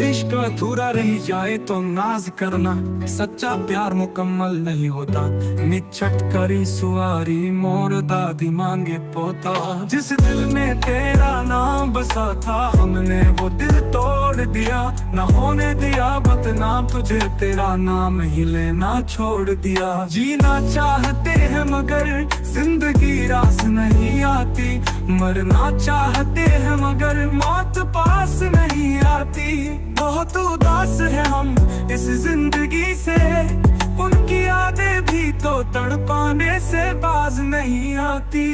इश्क अधूरा रह जाए तो नाज करना, सच्चा प्यार मुकम्मल नहीं होता। निछट करी सुआरी मोर दादी मांगे पोता। जिस दिल में तेरा नाम बसा था, हमने वो दिल तोड़ दिया। ना होने दिया बदनाम तुझे, तेरा नाम ही लेना छोड़ दिया। जीना चाहते हैं मगर जिंदगी रास नहीं आती। मरना चाहते हैं मगर मौत पास नहीं आती। बहुत उदास है हम इस जिंदगी से, उनकी यादें भी तो तड़पाने से बाज नहीं आती।